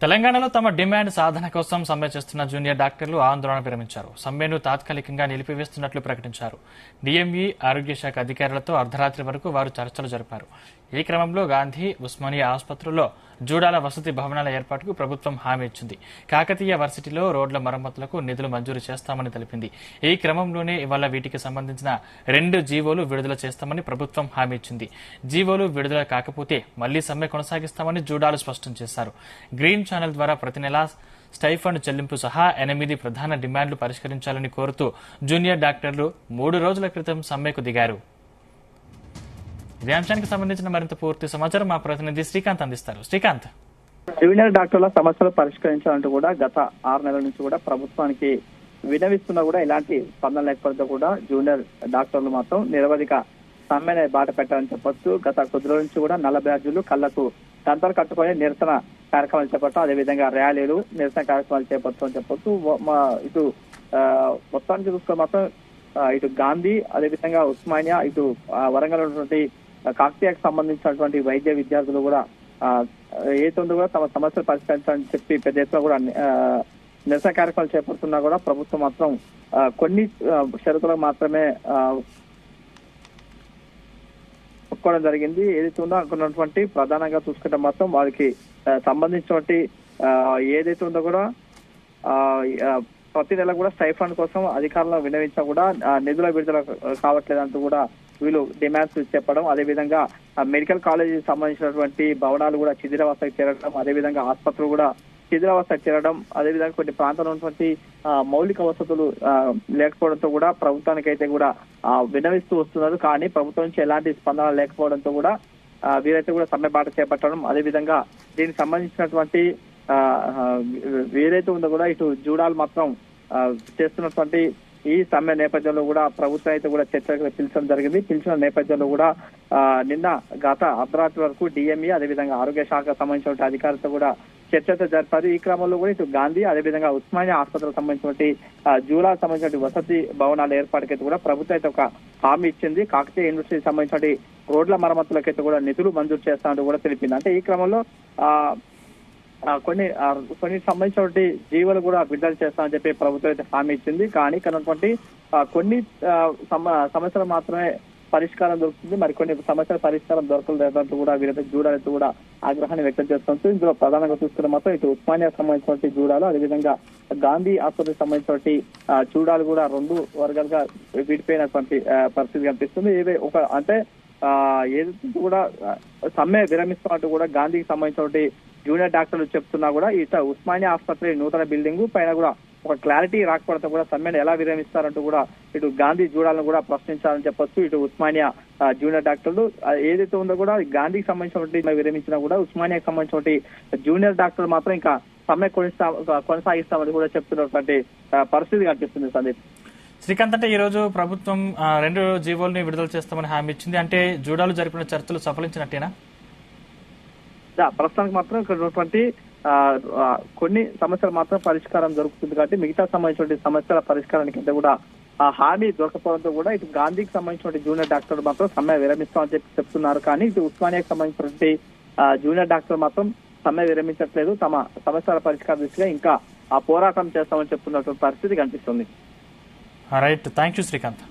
తెలంగాణలో తమ డిమాండ్ సాధన కోసం సమ్మె చేస్తున్న జూనియర్ డాక్టర్లు ఆందోళన విరమించారు. సమ్మెను తాత్కాలికంగా నిలిపివేస్తున్నట్లు ప్రకటించారు. డీఎంఈ ఆరోగ్య శాఖ అధికారులతో అర్ధరాత్రి వరకు వారు చర్చలు జరిపారు. ఈ క్రమంలో గాంధీ, ఉస్మానియా ఆసుపత్రుల్లో జూడాల వసతి భవనాల ఏర్పాటుకు ప్రభుత్వం హామీ ఇచ్చింది. కాకతీయ వర్సిటీలో రోడ్ల మరమ్మతులకు నిధులు మంజూరు చేస్తామని తెలిపింది. ఈ క్రమంలోనే ఇవాళ వీటికి సంబంధించిన 2 జీవోలు విడుదల చేస్తామని ప్రభుత్వం హామీ ఇచ్చింది. జీవోలు విడుదల కాకపోతే మళ్లీ సమ్మె కొనసాగిస్తామని జూడాలు స్పష్టం చేశారు. గ్రీన్ ఛానల్ ద్వారా ప్రతి నెలా స్టైఫండ్ చెల్లింపు సహా 8 ప్రధాన డిమాండ్లు పరిష్కరించాలని కోరుతూ జూనియర్ డాక్టర్లు 3 రోజుల క్రితం సమ్మెకు దిగారు. ఇదే అంశానికి సంబంధించిన మరింత పూర్తి సమాచారం మా ప్రతినిధి శ్రీకాంత్ అందిస్తారు. శ్రీకాంత్, జూనియర్ డాక్టర్ల సమస్యలు పరిష్కరించాలంటూ కూడా గత 6 నెలల నుంచి కూడా ప్రభుత్వానికి వినవిస్తున్నా కూడా ఎలాంటి స్పందన లేకపోతే కూడా జూనియర్ డాక్టర్లు మాత్రం నిరవధిక సమ్మెను బాట పెట్టాలని చెప్పొచ్చు. గత కొద్ది రోజుల నుంచి కూడా నల్ల బ్యాడ్జీలు, కళ్లకు గంతలు కట్టుకొని నిరసన కార్యక్రమాలు చేపట్టాం. అదేవిధంగా ర్యాలీలు, నిరసన కార్యక్రమాలు చేపట్టడం అని చెప్పొచ్చు. ఇటు మొత్తానికి చూసుకొని మాత్రం ఇటు గాంధీ, అదేవిధంగా ఉస్మానియా, ఇటు వరంగల్ ఉన్నటువంటి కాకతీయకు సంబంధించినటువంటి వైద్య విద్యార్థులు కూడా ఏదో కూడా తమ సమస్యలు పరిష్కరించాలని చెప్పి పెద్ద ఎత్తున కూడా నిరసన కార్యక్రమాలు చేపడుతున్నా కూడా ప్రభుత్వం మాత్రం కొన్ని షరతులకు మాత్రమే ఒప్పుకోవడం జరిగింది. ఏదైతే ఉందో అనుకున్నటువంటి ప్రధానంగా చూసుకుంటే మాత్రం వారికి సంబంధించినటువంటి ఏదైతే ఉందో కూడా ప్రతి నెల కూడా స్టైఫండ్ కోసం అధికారులను విన్నవించా కూడా నిధుల విడుదల కావట్లేదంటూ కూడా వీళ్ళు డిమాండ్స్ చెప్పడం, అదేవిధంగా మెడికల్ కాలేజీకి సంబంధించినటువంటి భవనాలు కూడా శిథిలావస్థకు చేరడం, అదేవిధంగా ఆసుపత్రులు కూడా శిథిలావస్థకు చేరడం, అదేవిధంగా కొన్ని ప్రాంతాల్లో ఉన్నటువంటి మౌలిక వసతులు లేకపోవడంతో కూడా ప్రభుత్వానికి అయితే కూడా విన్నవిస్తూ వస్తున్నారు. కానీ ప్రభుత్వం నుంచి ఎలాంటి స్పందన లేకపోవడంతో కూడా వీరైతే కూడా సమ్మె బాట చేపట్టడం, అదేవిధంగా దీనికి సంబంధించినటువంటి వీరైతే ఉందో కూడా ఇటు జూడాలు మాత్రం చేస్తున్నటువంటి ఈ సమ్మె నేపథ్యంలో కూడా ప్రభుత్వం అయితే కూడా చర్చలకు పిలిచడం జరిగింది. పిలిచిన నేపథ్యంలో కూడా నిన్న గత అర్ధరాత్రి వరకు డిఎంఈ, అదేవిధంగా ఆరోగ్య శాఖకు సంబంధించిన అధికారులతో కూడా చర్చతో జరిపారు. ఈ క్రమంలో కూడా ఇటు గాంధీ, అదేవిధంగా ఉస్మానియా ఆసుపత్రికి సంబంధించినటువంటి జూలాకు సంబంధించిన వసతి భవనాల ఏర్పాటుకైతే కూడా ప్రభుత్వం అయితే ఒక హామీ ఇచ్చింది. కాకతీయ యూనివర్సిటీకి సంబంధించిన రోడ్ల మరమ్మతులకైతే కూడా నిధులు మంజూరు చేస్తానంటూ కూడా తెలిపింది. అంటే ఈ క్రమంలో కొన్ని సంబంధించినటువంటి జీవోలు కూడా విడుదల చేస్తామని చెప్పి ప్రభుత్వం అయితే హామీ ఇచ్చింది. కానీ కనుక కొన్ని సమస్యలు మాత్రమే పరిష్కారం దొరుకుతుంది, మరికొన్ని సమస్యల పరిష్కారం దొరకలేదంటూ కూడా వీరైతే జూడాలైతే కూడా ఆగ్రహాన్ని వ్యక్తం చేస్తుంది. ఇందులో ప్రధానంగా చూసుకున్న మాత్రం ఇటు ఉస్మానియా సంబంధించినటువంటి జూడాలు, అదేవిధంగా గాంధీ ఆసుపత్రికి సంబంధించినటువంటి జూడాలు కూడా 2 వర్గాలుగా విడిపోయినటువంటి పరిస్థితి కనిపిస్తుంది. అంటే ఏదైతే కూడా సమ్మె విరమిస్తున్నట్టు కూడా గాంధీకి సంబంధించినటువంటి జూనియర్ డాక్టర్లు చెప్తున్నా కూడా ఇట ఉస్మానియా ఆసుపత్రి నూతన బిల్డింగ్ పైన కూడా ఒక క్లారిటీ రాకపోవడంతో కూడా సమ్మెను ఎలా విరమిస్తారంటూ కూడా ఇటు గాంధీ జూడాలను కూడా ప్రశ్నించాలని చెప్పొచ్చు. ఇటు ఉస్మానియా జూనియర్ డాక్టర్లు ఏదైతే ఉందో కూడా గాంధీకి సంబంధించినటువంటి విరమించినా కూడా ఉస్మానియాకి సంబంధించినటువంటి జూనియర్ డాక్టర్లు మాత్రం ఇంకా సమ్మె కొనసాగిస్తామని కూడా చెప్తున్నటువంటి పరిస్థితి కనిపిస్తుంది. సందీప్, శ్రీకాంత్, అంటే ఈ రోజు ప్రభుత్వం 2 జీవోల్ని విడుదల చేస్తామని హామీ ఇచ్చింది. అంటే జూడాలు జరిపిన చర్చలు సఫలించినట్టేనా? ప్రస్తుతానికి మాత్రం ఇక్కడ ఉన్నటువంటి కొన్ని సమస్యలు మాత్రం పరిష్కారం దొరుకుతుంది కాబట్టి మిగతా సంబంధించిన సమస్యల పరిష్కారానికి అయితే కూడా హామీ దొరకపోవడంతో కూడా ఇటు గాంధీకి సంబంధించిన జూనియర్ డాక్టర్లు మాత్రం సమ్మె విరమిస్తామని చెప్పి చెప్తున్నారు. కానీ ఇటు ఉస్మానియాకి సంబంధించినటువంటి జూనియర్ డాక్టర్లు మాత్రం సమ్మె విరమించట్లేదు. తమ సమస్యల పరిష్కార దిశగా ఇంకా పోరాటం చేస్తామని చెప్తున్నటువంటి పరిస్థితి కనిపిస్తుంది. Right, thank you Srikanth.